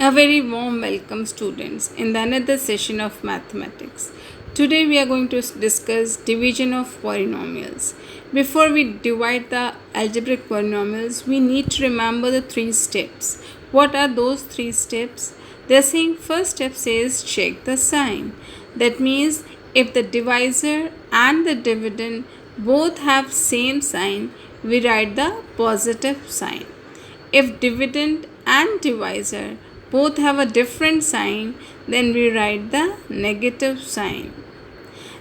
A very warm welcome, students, in the another session of mathematics. Today we are going to discuss division of polynomials. Before we divide the algebraic polynomials, we need to remember the three steps. What are those three steps? They are saying first step says check the sign. That means if the divisor and the dividend both have same sign, we write the positive sign. If dividend and divisor both have a different sign, then we write the negative sign.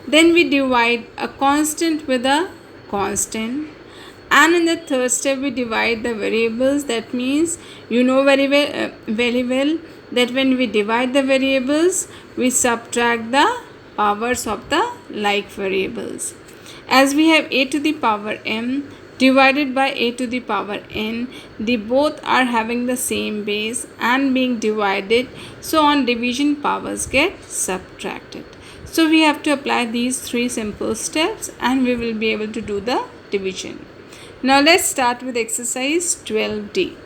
Then we divide a constant with a constant. And in the third step, we divide the variables. That means you know very well that when we divide the variables, we subtract the powers of the like variables. As we have a to the power m divided by a to the power n, they both are having the same base and being divided, so on division powers get subtracted. So we have to apply these three simple steps and we will be able to do the division. Now let's start with exercise 12D.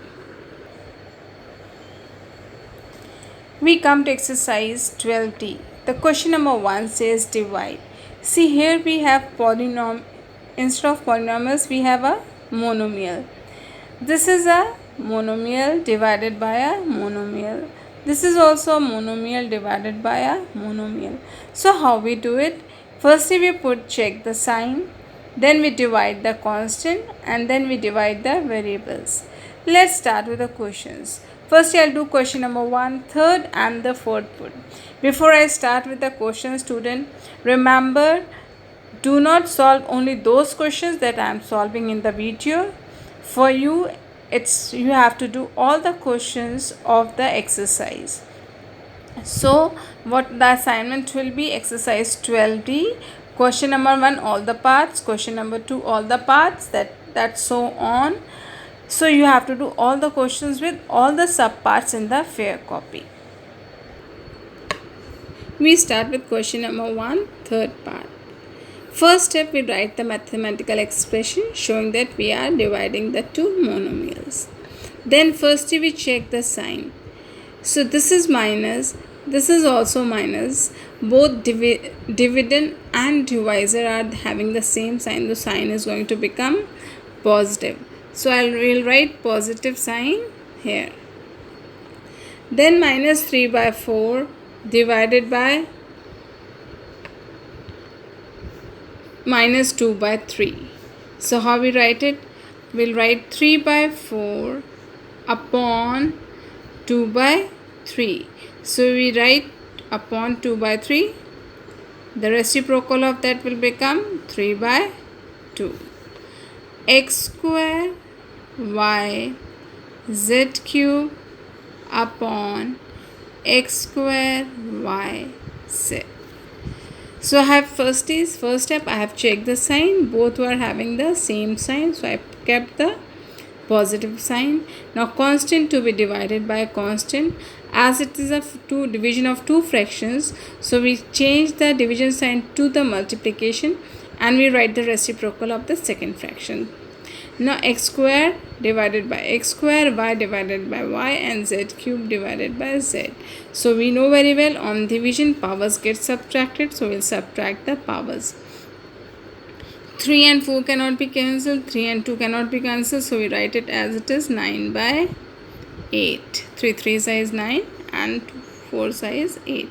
We come to exercise 12D. The question number 1 says divide. See, here we have instead of polynomials we have a monomial. This is a monomial divided by a monomial. This is also a monomial divided by a monomial. So how we do it? Firstly we check the sign, then we divide the constant, and then we divide the variables. Let's start with the questions. First I'll do question number 1, third and the fourth put. Before I start with the question, student, remember, do not solve only those questions that I am solving in the video. For you, you have to do all the questions of the exercise. So what the assignment will be: exercise 12D, question number 1 all the parts, question number 2 all the parts, that so on. So you have to do all the questions with all the subparts in the fair copy. We start with question number 1, third part. First step, we write the mathematical expression showing that we are dividing the two monomials. Then firstly we check the sign. So this is minus, this is also minus. Both dividend and divisor are having the same sign. The sign is going to become positive. So I will write positive sign here. Then minus 3 by 4 divided by minus 2 by 3. So how we write it? We'll write 3 by 4 upon 2 by 3. So we write upon 2 by 3. The reciprocal of that will become 3 by 2. X square y z cube upon x square y z. So I have first step, I have checked the sign. Both were having the same sign, so I kept the positive sign. Now constant to be divided by a constant. As it is a division of two fractions, so we change the division sign to the multiplication and we write the reciprocal of the second fraction. Now x square divided by x square, y divided by y, and z cube divided by z. So we know very well on division powers get subtracted, so we'll subtract the powers. 3 and 4 cannot be cancelled, 3 and 2 cannot be cancelled, so we write it as it is, 9 by 8. 3 is 9 and 4 is 8.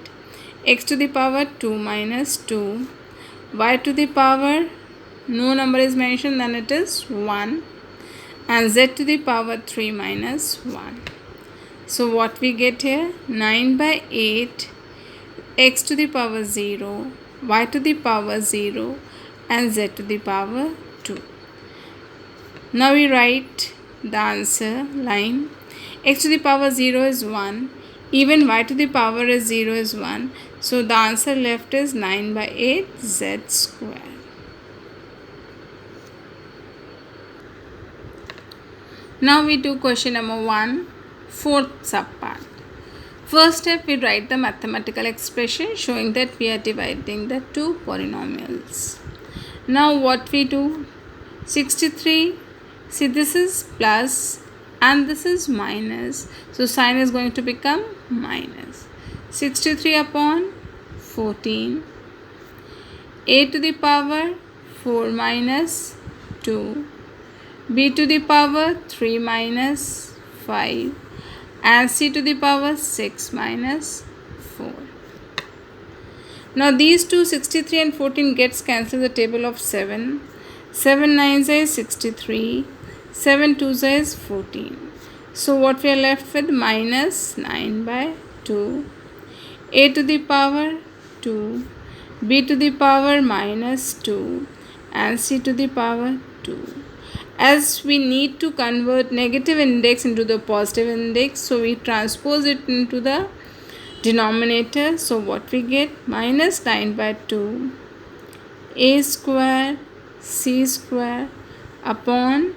X to the power 2 minus 2, y to the power no number is mentioned, then it is 1, and z to the power 3 minus 1. So what we get here? 9 by 8, x to the power 0, y to the power 0, and z to the power 2. Now we write the answer line. X to the power 0 is 1, even y to the power is 0 is 1. So the answer left is 9 by 8 z square. Now we do question number 1, fourth subpart. First step, we write the mathematical expression showing that we are dividing the two polynomials. Now what we do? 63, see this is plus and this is minus, so sign is going to become minus. 63 upon 14, a to the power 4 minus 2, b to the power 3 minus 5, and c to the power 6 minus 4. Now these two, 63 and 14, gets cancelled the table of 7. 7 9s is 63, 7 2s is 14. So what we are left with? Minus 9 by 2, a to the power 2, b to the power minus 2, and c to the power 2. As we need to convert negative index into the positive index, so we transpose it into the denominator. So what we get? Minus 9 by 2, a square c square upon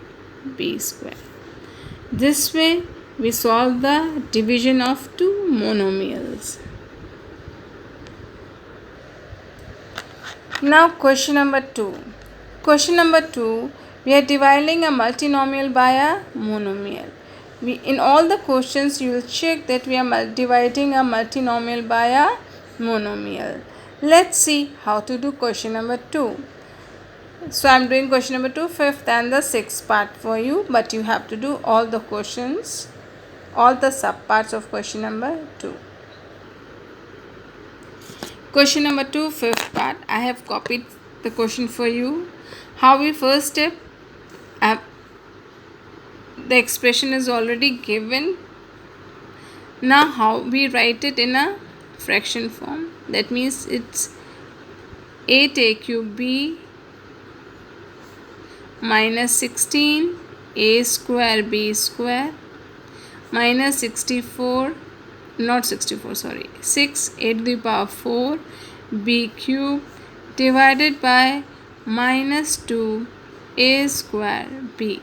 b square. This way we solve the division of two monomials. Now question number 2. Question number 2, we are dividing a multinomial by a monomial. In all the questions you will check that we are dividing a multinomial by a monomial. Let's see how to do question number 2. So I am doing question number 2, 5th and the 6th part for you, but you have to do all the questions, all the subparts of question number 2. Question number 2, 5th part. I have copied the question for you. How we first step? The expression is already given. Now how we write it in a fraction form? That means it's 8a cube b minus 16 a square b square minus 6 a to the power 4 b cube divided by minus 2 a square b.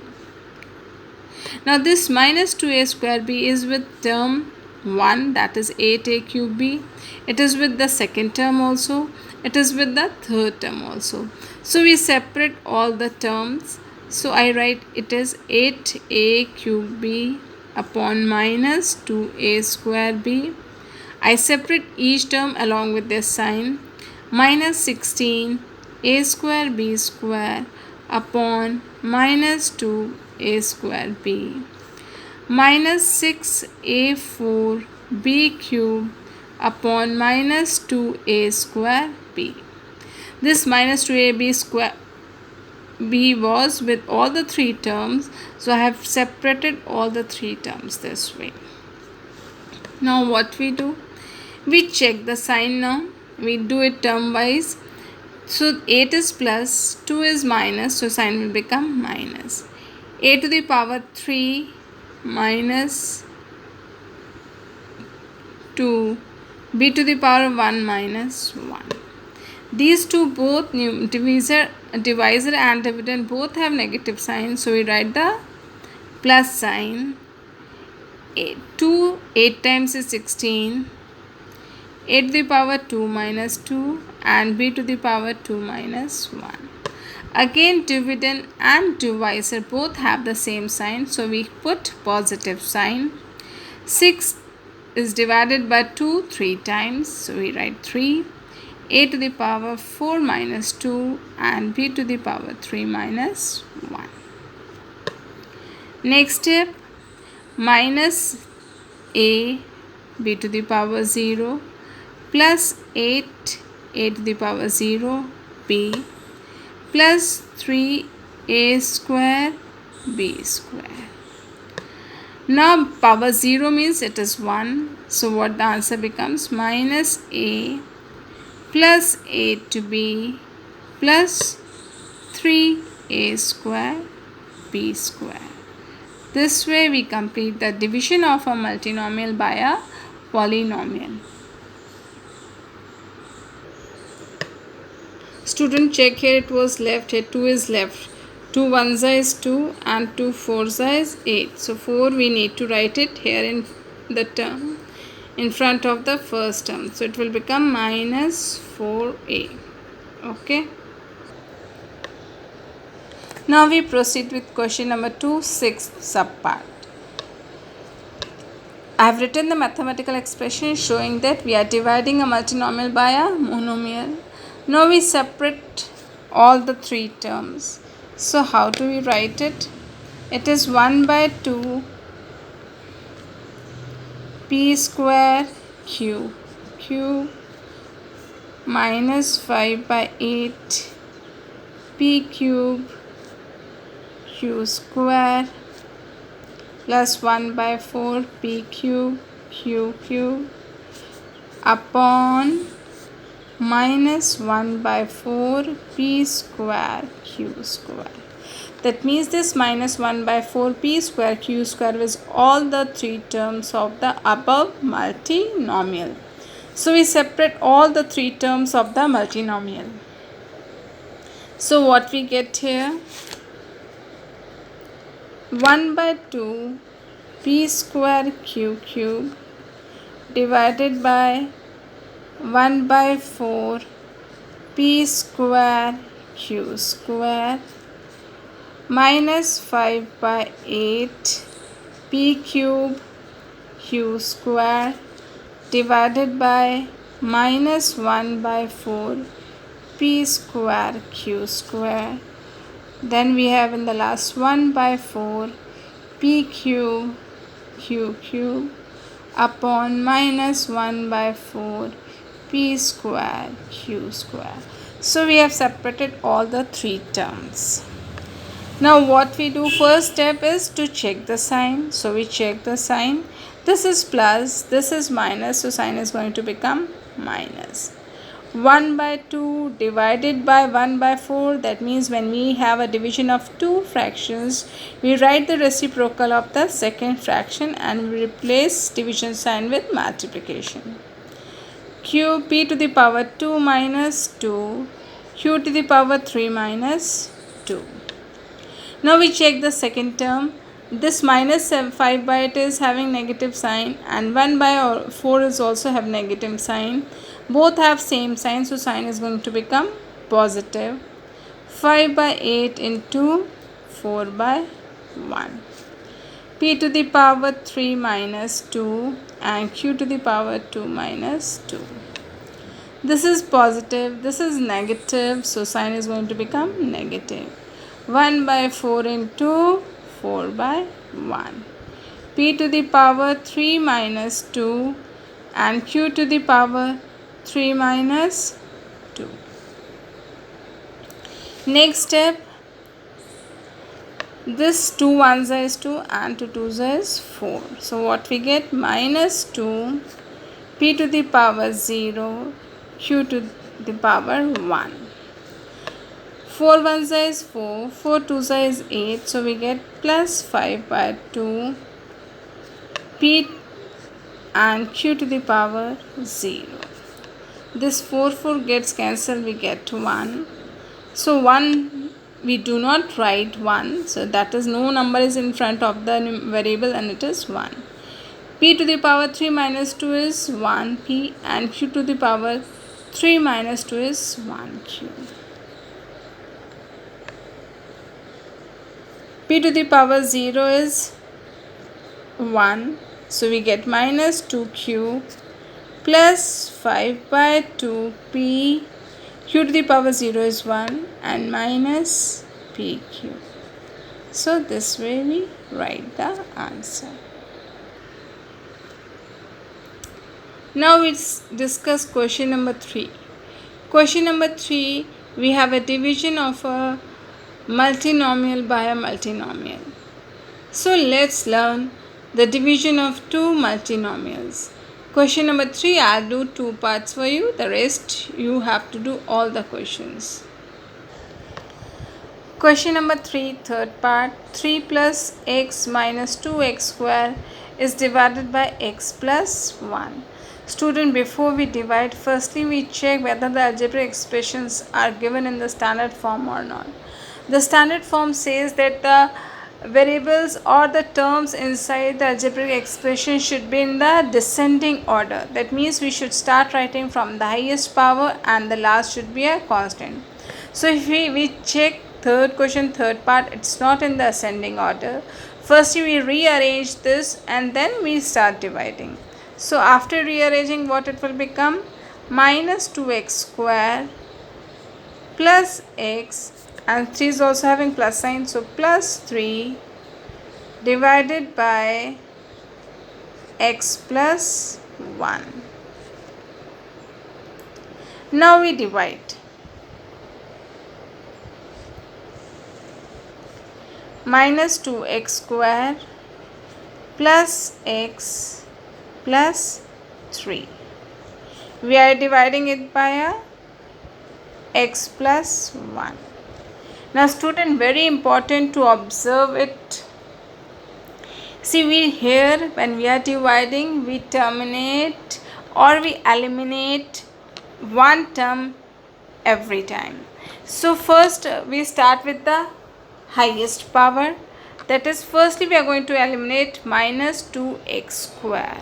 Now this minus 2a square b is with term 1, that is 8a cube b. It is with the second term also. It is with the third term also. So we separate all the terms. So I write it is 8a cube b upon minus 2a square b. I separate each term along with their sign. Minus 16 a square b square upon minus 2 a square b. Minus 6 a4 b cube upon minus 2a square b. This minus 2ab square b was with all the three terms, so I have separated all the three terms this way. Now what we do? We check the sign now. We do it term wise. So 8 is plus, 2 is minus, so sign will become minus. A to the power 3 minus 2, b to the power 1 minus 1. These two, both divisor and dividend, both have negative sign, so we write the plus sign. 8 times is 16, a to the power 2 minus 2 and b to the power 2 minus 1. Again dividend and divisor both have the same sign, so we put positive sign. 6 is divided by 2 3 times, so we write 3. A to the power 4 minus 2 and b to the power 3 minus 1. Next step, minus a b to the power 0 plus 8 a to the power 0 b plus 3 a square b square. Now power 0 means it is 1, so what the answer becomes? Minus a plus 8 to b plus 3a square b square. This way we complete the division of a multinomial by a polynomial. Student, check here, it was left, here 2 is left. 2 ones is 2 and 2 fours is 8. So 4 we need to write it here in the term in front of the first term. So it will become minus 4a. Okay. Now we proceed with question number 2, 6th subpart. I have written the mathematical expression showing that we are dividing a multinomial by a monomial. Now we separate all the three terms. So how do we write it? It is 1 by 2 p square q minus 5 by 8 p cube q square plus 1 by 4 p cube q upon minus 1 by 4 p square q square. That means this minus 1 by 4 p square q square is all the three terms of the above multinomial. So we separate all the three terms of the multinomial. So what we get here? 1 by 2 p square q cube divided by 1 by 4 p square q square minus 5 by 8 p cube q square divided by minus 1 by 4 p square q square. Then we have in the last 1 by 4 p cube q upon minus 1 by 4 p square q square. So we have separated all the three terms. Now what we do, first step is to check the sign. So we check the sign. This is plus, this is minus, so sign is going to become minus. 1 by 2 divided by 1 by 4, that means when we have a division of two fractions, we write the reciprocal of the second fraction and we replace division sign with multiplication. Q p to the power 2 minus 2 q to the power 3 minus 2. Now we check the second term. This minus 5 by 8 is having negative sign and 1 by 4 is also have negative sign. Both have same sign, so sign is going to become positive. 5 by 8 into 4 by 1. P to the power 3 minus 2 and q to the power 2 minus 2. This is positive, this is negative, so sign is going to become negative. 1 by 4 into 4 by 1. P to the power 3 minus 2 and q to the power 3 minus 2. Next step, this 2 ones is 2 and 2 twos is 4. So what we get? Minus 2 p to the power 0 q to the power 1. 4 ones is 4, 4 twos is 8, so we get plus 5 by 2 p and q to the power 0. This 4 gets cancelled, we get 1. So 1, we do not write 1, so that is no number is in front of the variable and it is 1. P to the power 3 minus 2 is 1 p and q to the power 3 minus 2 is 1 q. P to the power 0 is 1, so we get minus 2q plus 5 by 2p, q to the power 0 is 1 and minus pq. So this way we write the answer. Now let's discuss question number 3. Question number 3, we have a division of a multinomial by a multinomial. So let's learn the division of two multinomials. Question number 3, I'll do 2 parts for you. The rest you have to do all the questions. Question number 3, third part. 3 plus x minus 2x square is divided by x plus 1. Student, before we divide, firstly we check whether the algebraic expressions are given in the standard form or not. The standard form says that the variables or the terms inside the algebraic expression should be in the descending order. That means we should start writing from the highest power and the last should be a constant. So if we check third question, third part, it's not in the ascending order. First we rearrange this and then we start dividing. So after rearranging, what it will become? Minus 2x square plus x, and 3 is also having plus sign, so plus 3 divided by x plus 1. Now we divide. Minus 2x square plus x plus 3. We are dividing it by a x plus 1. Now student, very important to observe it. See, we here when we are dividing, we terminate or we eliminate one term every time. So first we start with the highest power. That is, firstly we are going to eliminate minus 2x square.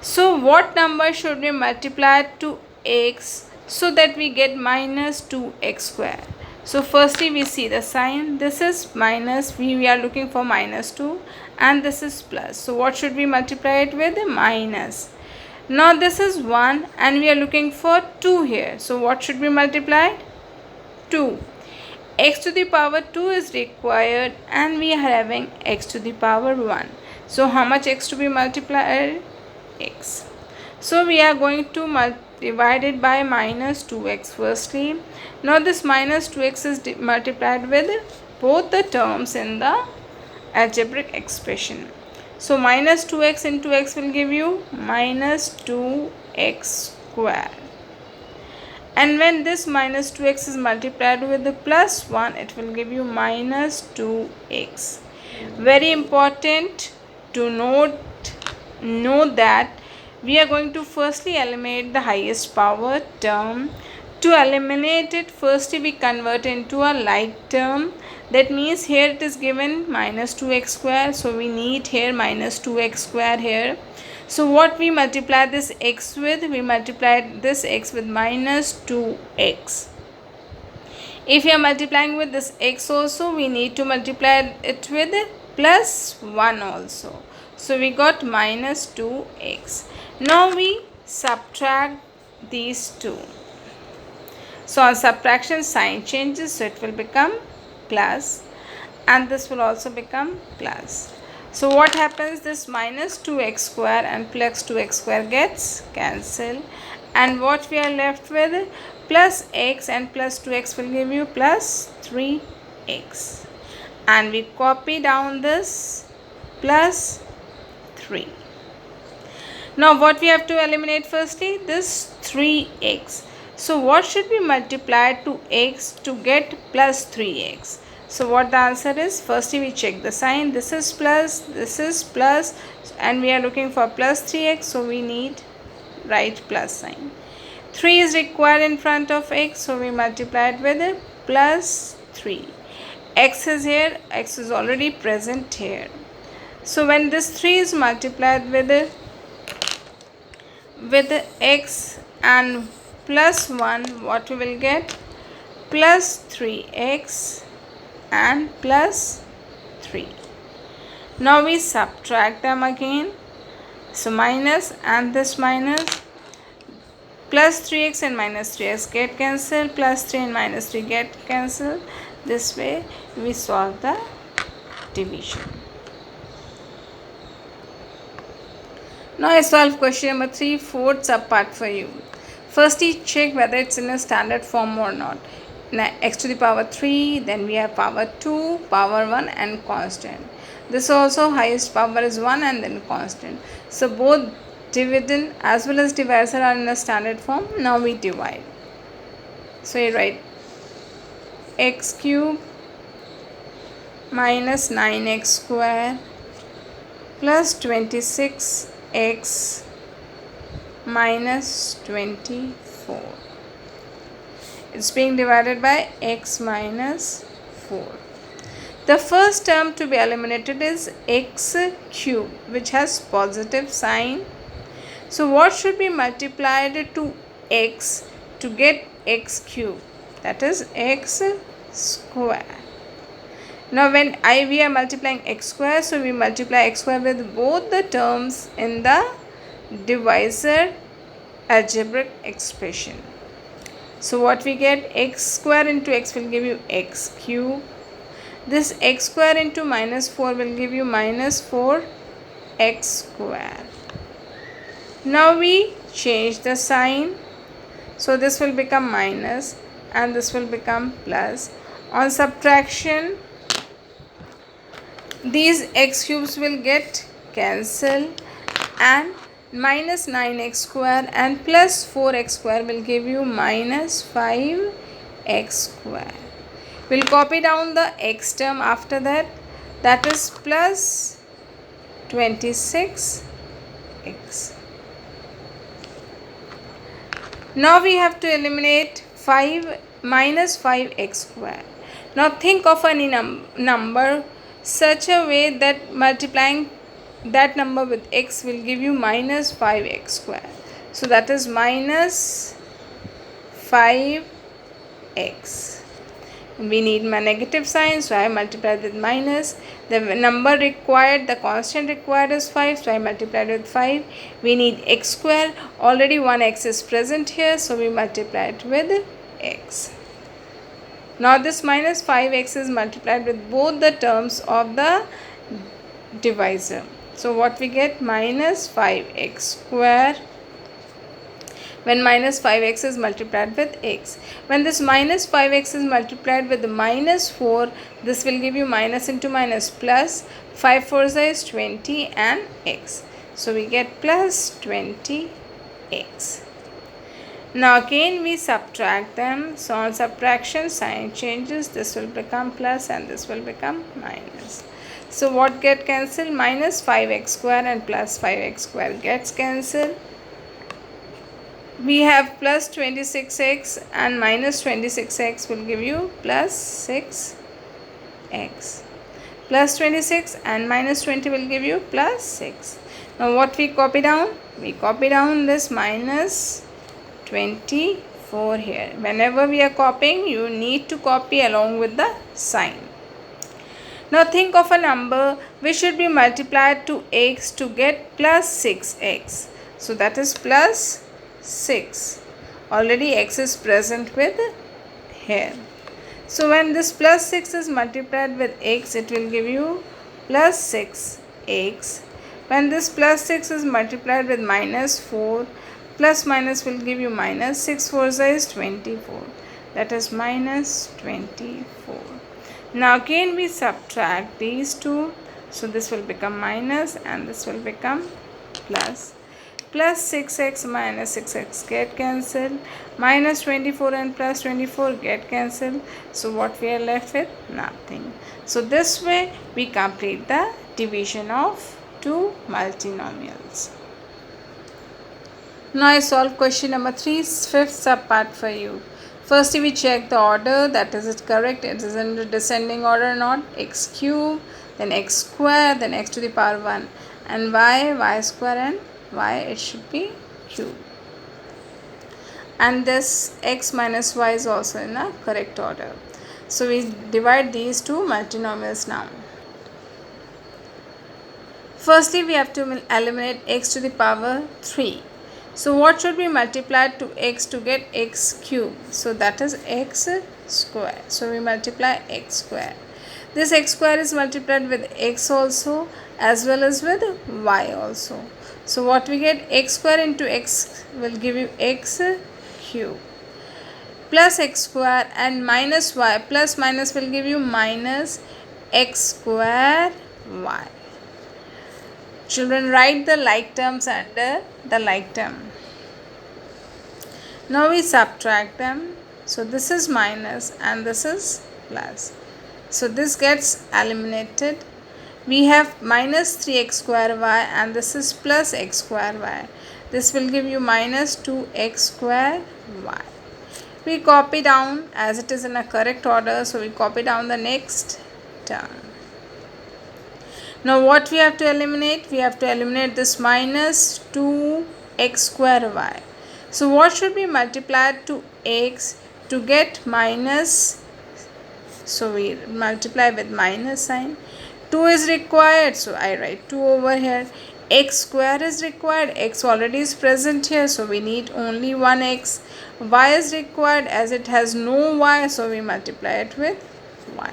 So what number should we multiply to x so that we get minus 2x square? So firstly we see the sign. This is minus, we are looking for minus 2, and this is plus. So what should we multiply it with? Minus. Now this is 1 and we are looking for 2 here. So what should be multiplied? 2. X to the power 2 is required and we are having x to the power 1. So how much x to be multiplied? X. So we are going to divide it by minus 2x firstly. Now this minus 2x is multiplied with both the terms in the algebraic expression. So minus 2x into x will give you minus 2x square. And when this minus 2x is multiplied with the plus 1, it will give you minus 2x. Very important to know that we are going to firstly eliminate the highest power term. To eliminate it, firstly we convert into a like term. That means here it is given minus 2x square, so we need here minus 2x square here. So what we multiply this x with? We multiply this x with minus 2x. If you are multiplying with this x also, we need to multiply it with plus 1 also. So we got minus 2x. Now we subtract these two. So on subtraction, sign changes, so it will become plus, and this will also become plus. So what happens? This minus 2x square and plus 2x square gets cancelled, and what we are left with? Plus x and plus 2x will give you plus 3x, and we copy down this plus 3. Now what we have to eliminate firstly? This 3x. So what should be multiplied to x to get plus 3x? So what the answer is? Firstly we check the sign. This is plus, and we are looking for plus 3x, so we need write plus sign. 3 is required in front of x, so we multiply it with plus 3. X is here, x is already present here. So when this 3 is multiplied with x and plus 1, what we will get? Plus 3x and plus 3. Now we subtract them again. So minus and this minus, plus 3x and minus 3x get cancelled, plus 3 and minus 3 get cancelled. This way we solve the division. Now I solve question number 3, fourth subpart for you. Firstly, check whether it's in a standard form or not. Now, x to the power 3, then we have power 2, power 1 and constant. This also highest power is 1 and then constant. So both dividend as well as divisor are in a standard form. Now we divide. So you write x cube minus 9x square plus 26x minus 24. It's being divided by x minus 4. The first term to be eliminated is x cube, which has positive sign. So what should be multiplied to x to get x cube? That is x square. Now when we are multiplying x square, so we multiply x square with both the terms in the divisor algebraic expression. So what we get, x square into x will give you x cube. This x square into minus 4 will give you minus 4x square. Now we change the sign. So this will become minus and this will become plus. On subtraction, these x cubes will get cancelled and minus 9x square and plus 4x square will give you minus 5x square. We'll copy down the x term after that, that is plus 26x. Now we have to eliminate 5 minus 5x square. Now think of any number such a way that multiplying that number with x will give you minus 5x square. So that is minus 5x. We need my negative sign, so I multiplied with minus. The number required, the constant required is 5, so I multiplied with 5. We need x square. Already one x is present here, so we multiply it with x. Now this minus 5x is multiplied with both the terms of the divisor. So what we get, minus 5x square when minus 5x is multiplied with x. When this minus 5x is multiplied with the minus 4, this will give you minus into minus plus. 5 4s is 20 and x. So we get plus 20x. Now again we subtract them. So on subtraction, sign changes. This will become plus and this will become minus. So what get cancelled? Minus 5x square and plus 5x square gets cancelled. We have plus 26x and minus 26x will give you plus 6x. Plus 26 and minus 20 will give you plus 6. Now what we copy down? We copy down this minus 24 here. Whenever we are copying, you need to copy along with the sign. Now think of a number which should be multiplied to x to get plus 6x. So that is plus 6. Already x is present with here. So when this plus 6 is multiplied with x, it will give you plus 6x. When this plus 6 is multiplied with minus 4, plus minus will give you minus. 6 4s is 24. That is minus 24. Now again we subtract these two. So this will become minus and this will become plus. Plus 6x minus 6x get cancelled. Minus 24 and plus 24 get cancelled. So what we are left with? Nothing. So this way we complete the division of two multinomials. Now I solve question number 3, fifth subpart for you. First we check the order, that is it correct, it is in the descending order or not. X cube, then x square, then x to the power 1, and y square, and y it should be cube. And this x minus y is also in the correct order. So we divide these two multinomials now. Firstly we have to eliminate x to the power 3. So what should be multiplied to x to get x cube? So that is x square. So we multiply x square. This x square is multiplied with x also as well as with y also. So what we get, x square into x will give you x cube. Plus x square and minus y, plus minus will give you minus x square y. Children, write the like terms under the like term. Now we subtract them. So this is minus and this is plus. So this gets eliminated. We have minus 3x square y and this is plus x square y. This will give you minus 2x square y. We copy down as it is in a correct order. So we copy down the next term. Now what we have to eliminate? We have to eliminate this minus 2x square y. So what should be multiplied to x to get minus So we multiply with minus sign. 2 is required, so I write 2 over here. X square is required, x already is present here, so we need only one x. Y is required, as it has no y, so we multiply it with y.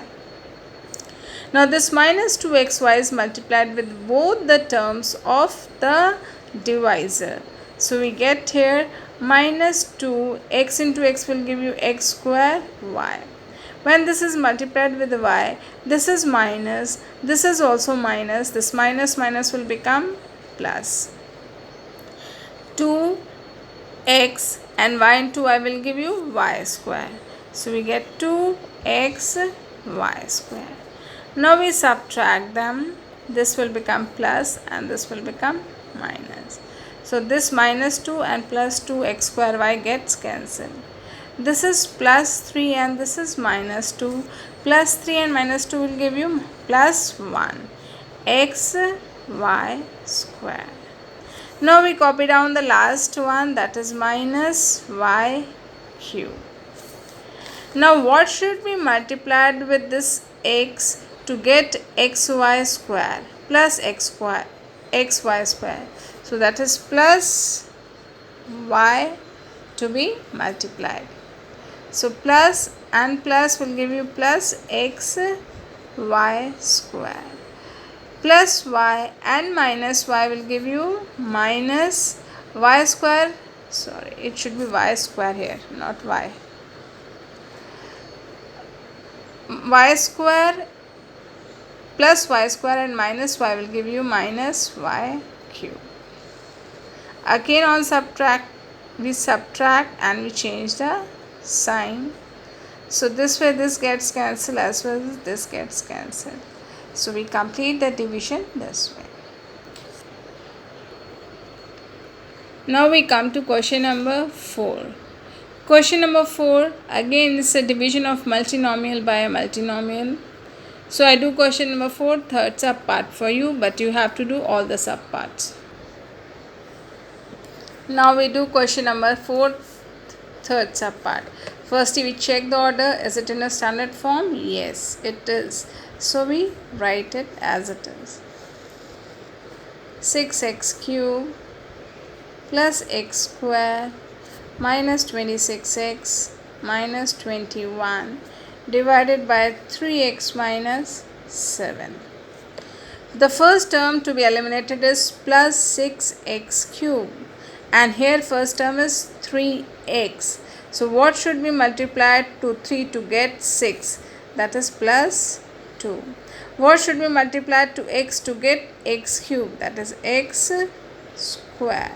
Now this minus 2xy is multiplied with both the terms of the divisor. So we get here minus 2, x into x will give you x square y. When this is multiplied with y, this is minus, this is also minus, this minus minus will become plus. 2x and y into y will give you y square. So we get 2x y square. Now we subtract them. This will become plus and this will become minus. So this minus 2 and plus 2x square y gets cancelled. This is plus 3 and this is minus 2. Plus 3 and minus 2 will give you plus 1 x y square. Now we copy down the last one, that is minus y cube. Now what should be multiplied with this x to get xy square plus xy square? So that is plus y to be multiplied. So plus and plus will give you plus x y square. Plus y and minus y will give you minus y square. Sorry, it should be y square here, not y. Y square plus y square and minus y will give you minus y cube. Again on subtract, we subtract and we change the sign. So this way this gets cancelled as well as this gets cancelled. So we complete the division this way. Now we come to question number 4. Question number 4 again is a division of multinomial by a multinomial. So I do question number 4, third subpart for you, but you have to do all the subparts. Now we do question number 4, third subpart. First we check the order. Is it in a standard form? Yes, it is. So we write it as it is. 6x cube plus x square minus 26x minus 21 divided by 3x minus 7. The first term to be eliminated is plus 6x cube, and here first term is 3x. So what should be multiplied to 3 to get 6? That is plus 2. What should be multiplied to x to get x cube? That is x square.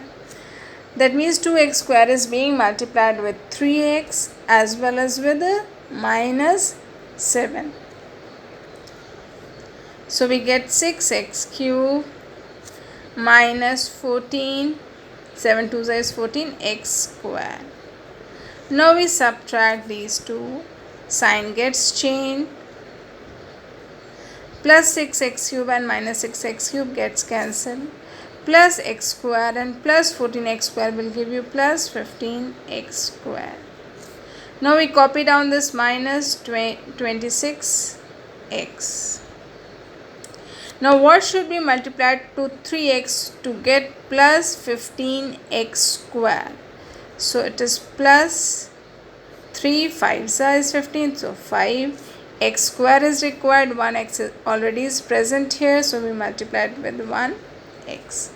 That means 2x square is being multiplied with 3x as well as with minus 7. So we get 6x cube minus 14, 7 2 is 14, x square. Now we subtract these two, sign gets changed. Plus 6x cube and minus 6x cube gets cancelled. Plus x square and plus 14x square will give you plus 15x square. Now we copy down this minus 26x. Now what should be multiplied to 3x to get plus 15x square? So it is plus 3, 5 is 15, so 5. X square is required, 1x already is present here, so we multiply it with 1x.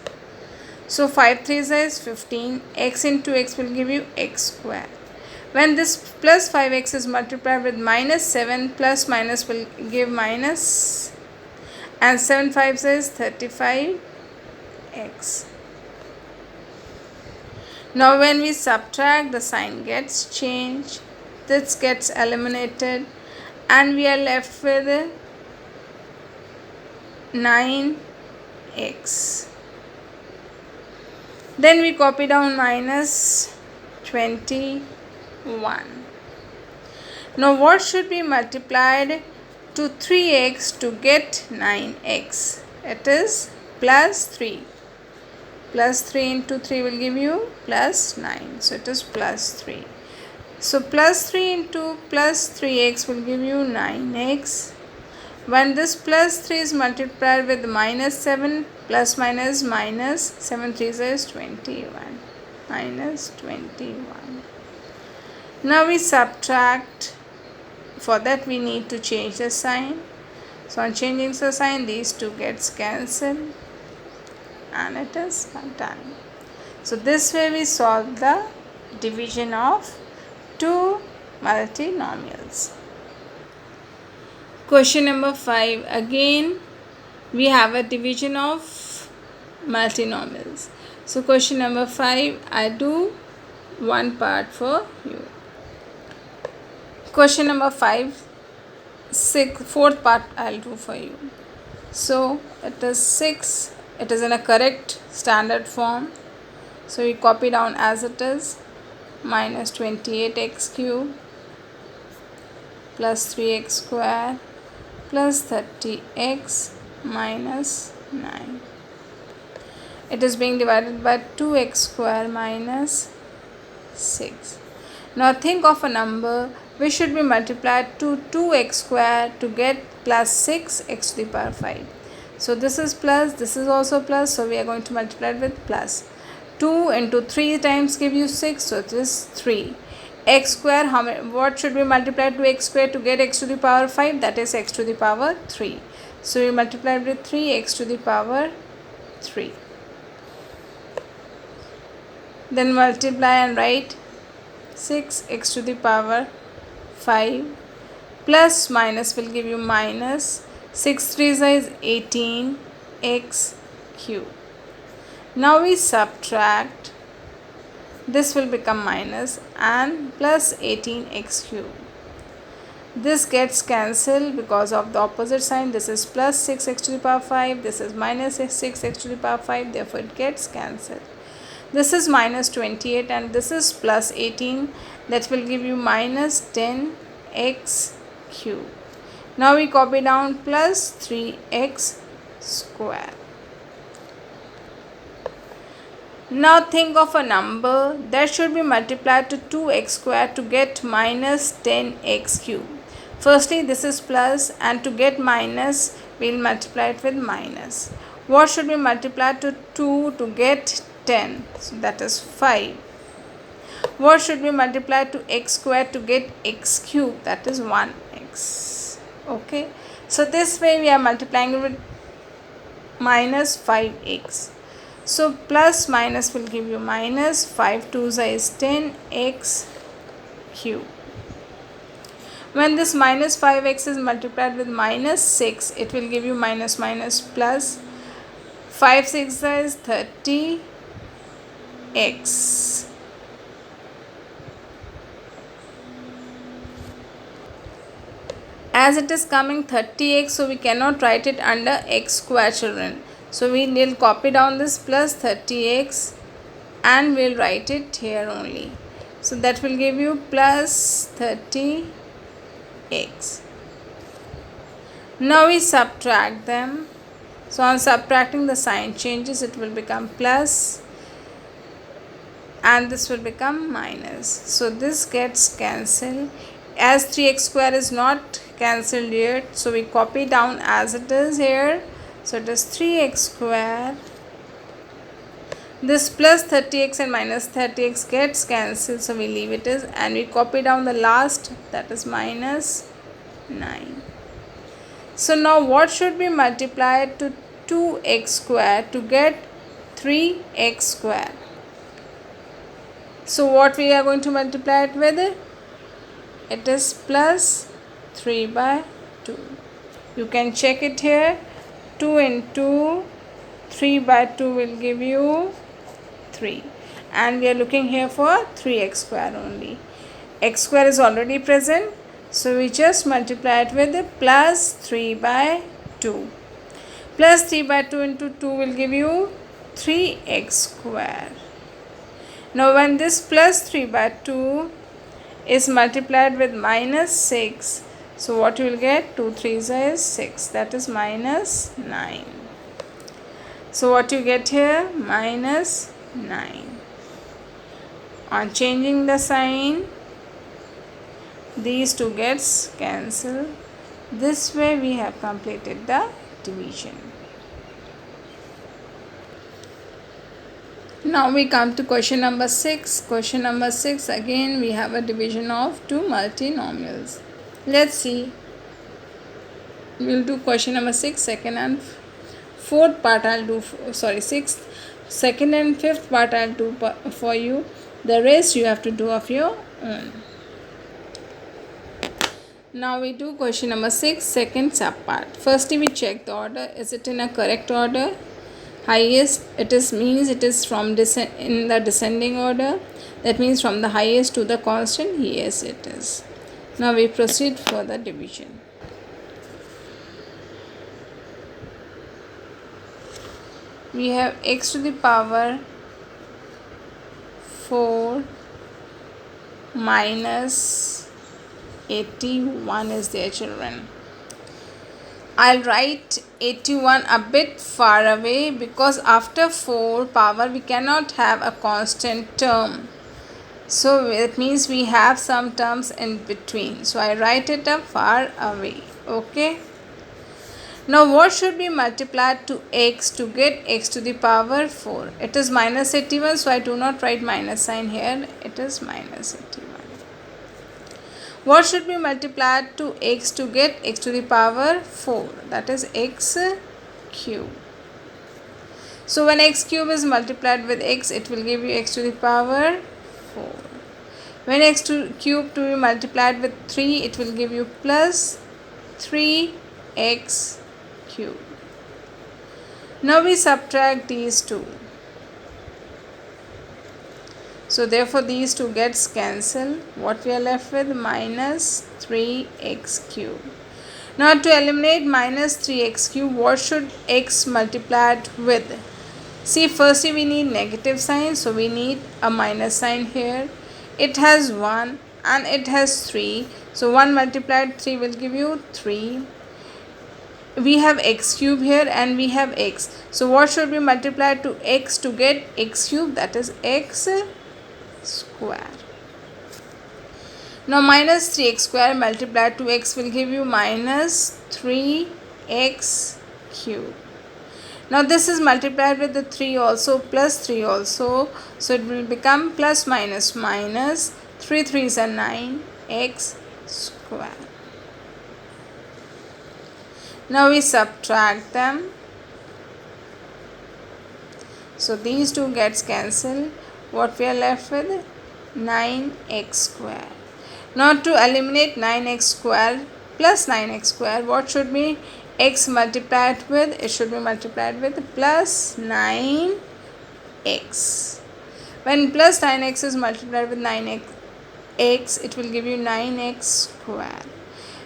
So 5 3 is 15, x into x will give you x square. When this plus 5x is multiplied with minus 7, plus minus will give minus, and 7 5 is 35x. Now when we subtract, the sign gets changed, this gets eliminated, and we are left with 9x. Then we copy down minus 21. Now what should be multiplied to 3x to get 9x? It is plus 3. Plus 3 into 3 will give you plus 9. So it is plus 3. So plus 3 into plus 3x will give you 9x. When this plus 3 is multiplied with minus 7, plus minus minus, 7 3s is 21, minus 21. Now we subtract. For that we need to change the sign. So on changing the sign, these two gets cancelled and it is done. So this way we solve the division of two multinomials. Question number 5. Again we have a division of multinomials. So question number 5, I do one part for you. Question number 5, fourth part I'll do for you. So it is 6. It is in a correct standard form. So we copy down as it is. Minus 28x cube plus 3x square plus 30x minus 9. It is being divided by 2x square minus 6. Now think of a number which should be multiplied to 2x square to get plus 6x to the power 5. So this is plus, this is also plus, so we are going to multiply it with plus. 2 into 3 times give you 6, so it is 3. X square, what should be multiplied to x square to get x to the power 5? That is x to the power 3. So we multiply with 3x to the power 3. Then multiply and write 6x to the power 5 plus minus will give you minus 6 3s is 18x cube. Now we subtract. This will become minus and plus 18x cube. This gets cancelled because of the opposite sign. This is plus 6x to the power 5. This is minus 6x to the power 5. Therefore it gets cancelled. This is minus 28 and this is plus 18. That will give you minus 10x cube. Now we copy down plus 3x square. Now think of a number that should be multiplied to 2x square to get minus 10x cube. Firstly, this is plus, and to get minus, we will multiply it with minus. What should be multiplied to 2 to get 10? So that is 5. What should be multiplied to x square to get x cube? That is 1x. Okay. So this way we are multiplying with minus 5x. So plus minus will give you minus 5 2s is 10x cube. When this minus 5x is multiplied with minus 6, it will give you minus minus plus 5 6 is 30x. As it is coming 30x, so we cannot write it under x square, children. So we will copy down this plus 30x and we'll write it here only. So that will give you plus 30x. Now we subtract them. So on subtracting, the sign changes. It will become plus and this will become minus. So this gets cancelled. As 3x square is not cancelled yet, so we copy down as it is here. So it is 3x square. This plus 30x and minus 30x gets cancelled, so we leave it as, and we copy down the last, that is minus 9. So now what should be multiplied to 2x square to get 3x square? So what we are going to multiply it with? It is plus 3 by 2. You can check it here. 2 into 3 by 2 will give you 3. And we are looking here for 3x square only. X square is already present. So we just multiply it with plus 3 by 2. Plus 3 by 2 into 2 will give you 3x square. Now when this plus 3 by 2 is multiplied with minus 6, so what you will get? 2 3s is 6. That is minus 9. So what you get here? Minus 9. On changing the sign, these two gets cancelled. This way we have completed the division. Now we come to question number 6. Question number 6, again we have a division of two multinomials. Let's see. We'll do question number 6, second and fourth part I'll do, sixth, second and fifth part I'll do for you. The rest you have to do of your own. Now we do question number 6, second sub part. Firstly we check the order. Is it in a correct order? Highest, means it is from in the descending order. That means from the highest to the constant. Yes, it is. Now we proceed for the division. We have x to the power 4 minus 81 is there, children. I'll write 81 a bit far away because after 4 power we cannot have a constant term. So it means we have some terms in between. So I write it up far away. Okay. Now what should be multiplied to x to get x to the power 4? It is minus 81. So I do not write minus sign here. It is minus 81. What should be multiplied to x to get x to the power 4? That is x cube. So when x cube is multiplied with x, it will give you x to the power 4. When x cube to be multiplied with 3, it will give you plus 3x cube. Now we subtract these two. So therefore these two gets cancelled. What we are left with? Minus 3x cube. Now to eliminate minus 3x cube, what should x multiplied with? See, firstly we need negative sign. So we need a minus sign here. It has 1 and it has 3. So 1 multiplied 3 will give you 3. We have x cube here and we have x. So what should be multiplied to x to get x cube? That is x square. Now minus 3x square multiplied to x will give you minus 3x cube. Now this is multiplied with the 3 also plus 3 also. So it will become plus minus minus. 3 3s are 9 x square. Now we subtract them. So these two gets cancelled. What we are left with? 9x square. Now to eliminate 9x square plus 9x square, what should be x multiplied with? It should be multiplied with plus 9x. When plus 9x is multiplied with 9x, it will give you 9x square.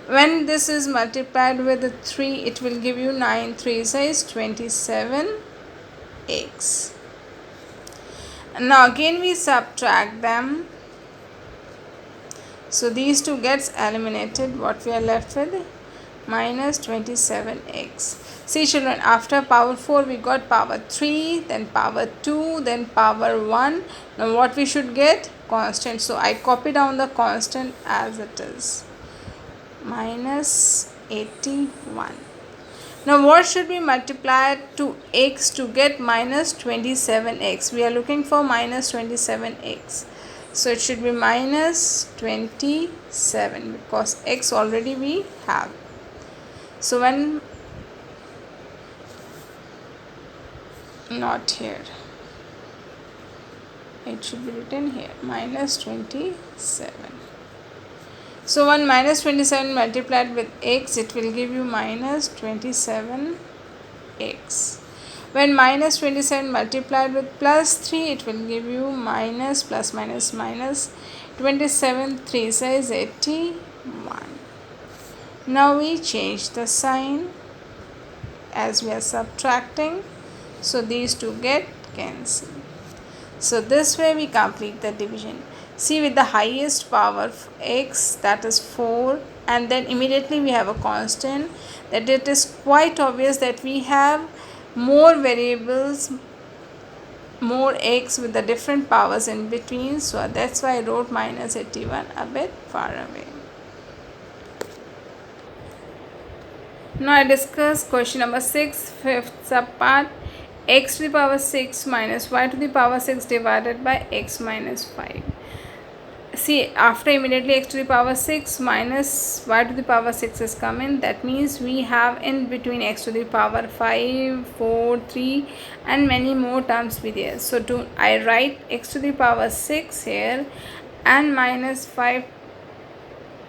When this is multiplied with 3, it will give you 9 3s is 27x. Now again we subtract them. So these two gets eliminated. What we are left with? Minus 27x. See children, after power 4 we got power 3, then power 2, then power 1. Now what we should get? Constant. So I copy down the constant as it is. Minus 81. Now what should be multiplied to x to get minus 27x? We are looking for minus 27x. So it should be minus 27 because x already we have. So when not here, it should be written here minus 27. So when minus 27 multiplied with x, it will give you minus 27x. When minus 27 multiplied with plus 3, it will give you minus plus minus minus 27 3 is 81. Now we change the sign as we are subtracting. So these two get cancelled. So this way we complete the division. See, with the highest power of x, that is 4, and then immediately we have a constant, that it is quite obvious that we have more variables, more x with the different powers in between. So that's why I wrote minus 81 a bit far away. Now I discuss question number 6, fifth subpart. X to the power 6 minus y to the power 6 divided by x minus 5. See, after immediately x to the power 6 minus y to the power 6 is coming. That means we have in between x to the power 5, 4, 3 and many more terms be there. So I write x to the power 6 here and minus 5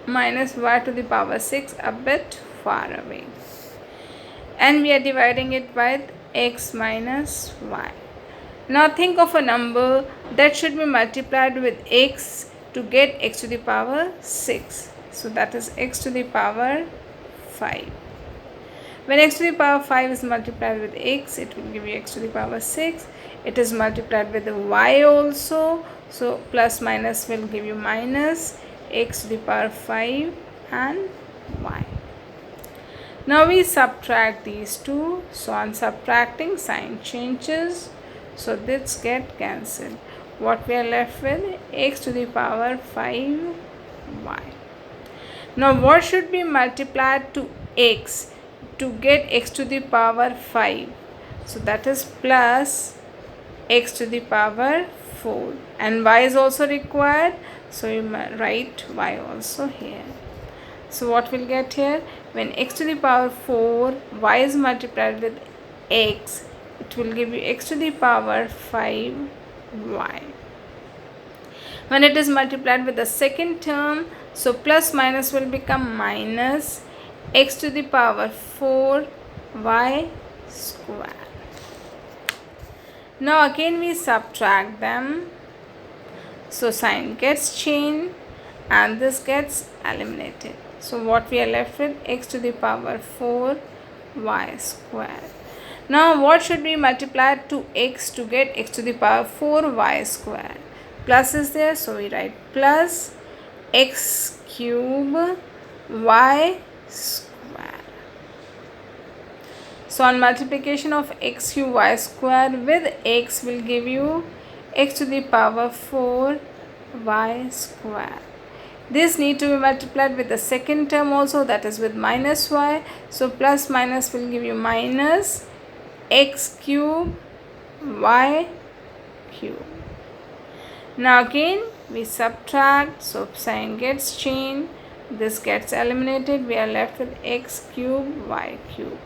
minus y to the power 6 a bit far away. And we are dividing it by x minus y. Now think of a number that should be multiplied with x to get x to the power 6. So that is x to the power 5. When x to the power 5 is multiplied with x, it will give you x to the power 6. It is multiplied with the y also. So plus minus will give you minus x to the power 5 and y. Now we subtract these two. So on subtracting, sign changes. So this get cancelled. What we are left with? X to the power 5y. Now what should be multiplied to x to get x to the power 5? So that is plus x to the power 4. And y is also required. So you write y also here. So what we'll get here? When x to the power 4, y is multiplied with x, it will give you x to the power 5y. When it is multiplied with the second term, so plus minus will become minus x to the power 4y square. Now again we subtract them. So sign gets changed and this gets eliminated. So what we are left with? X to the power 4y square. Now what should be multiplied to x to get x to the power 4y square? Plus is there, so we write plus x cube y square. So on multiplication of x cube y square with x will give you x to the power 4y square. This need to be multiplied with the second term also, that is with minus y. So plus minus will give you minus x cube y cube. Now again we subtract, so sign gets changed, this gets eliminated, we are left with x cube y cube.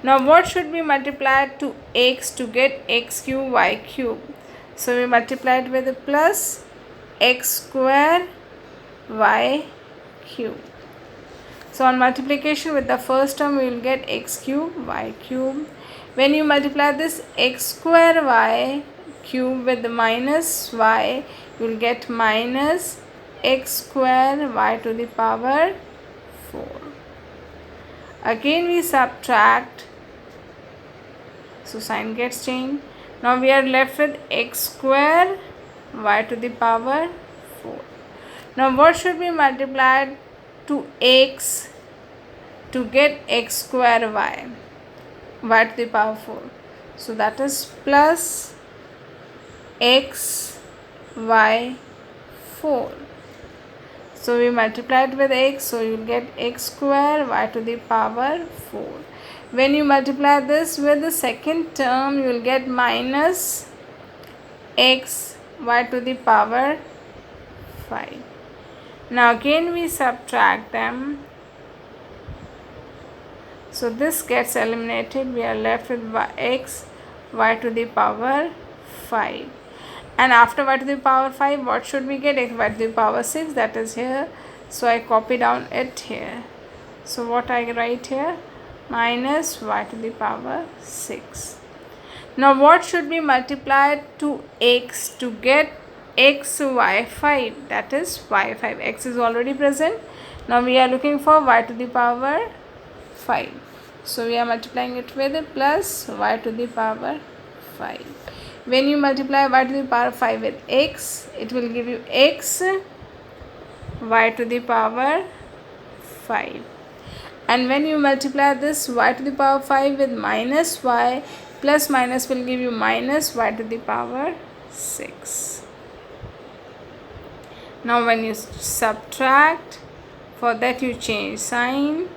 Now what should be multiplied to x to get x cube y cube? So we multiplied with the plus x square y cube. So on multiplication with the first term we will get x cube y cube. When you multiply this x square y cube with the minus y, you will get minus x square y to the power 4. Again we subtract, so sign gets changed. Now we are left with x square y to the power 4. Now what should be multiplied to x to get x square y to the power 4? So that is plus x y 4. So we multiplied with x, so you will get x square y to the power 4. When you multiply this with the second term, you will get minus x y to the power 5. Now again we subtract them. So this gets eliminated. We are left with x y to the power 5. And after y to the power 5, what should we get? X y to the power 6, that is here. So I copy down it here. So what I write here? Minus y to the power 6. Now what should be multiplied to x to get x y 5? That is y 5. X is already present. Now we are looking for y to the power 5. So we are multiplying it with plus y to the power 5. When you multiply y to the power 5 with x, it will give you x y to the power 5. And when you multiply this y to the power 5 with minus y, plus minus will give you minus y to the power 6. Now when you subtract, for that you change sign.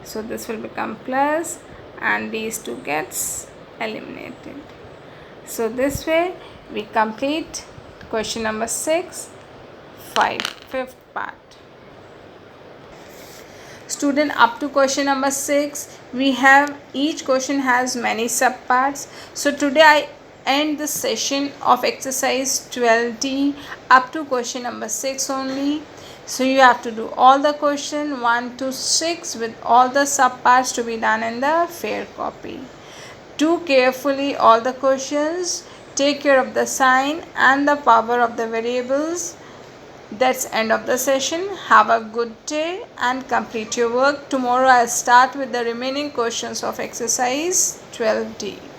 So this will become plus and these two gets eliminated. So this way we complete question number 6, fifth part. Student, up to question number 6 we have, each question has many subparts. So today I end the session of exercise 12D up to question number 6 only. So you have to do all the question 1 to 6 with all the subparts to be done in the fair copy. Do carefully all the questions, take care of the sign and the power of the variables. That's end of the session. Have a good day and complete your work. Tomorrow I'll start with the remaining questions of exercise 12D.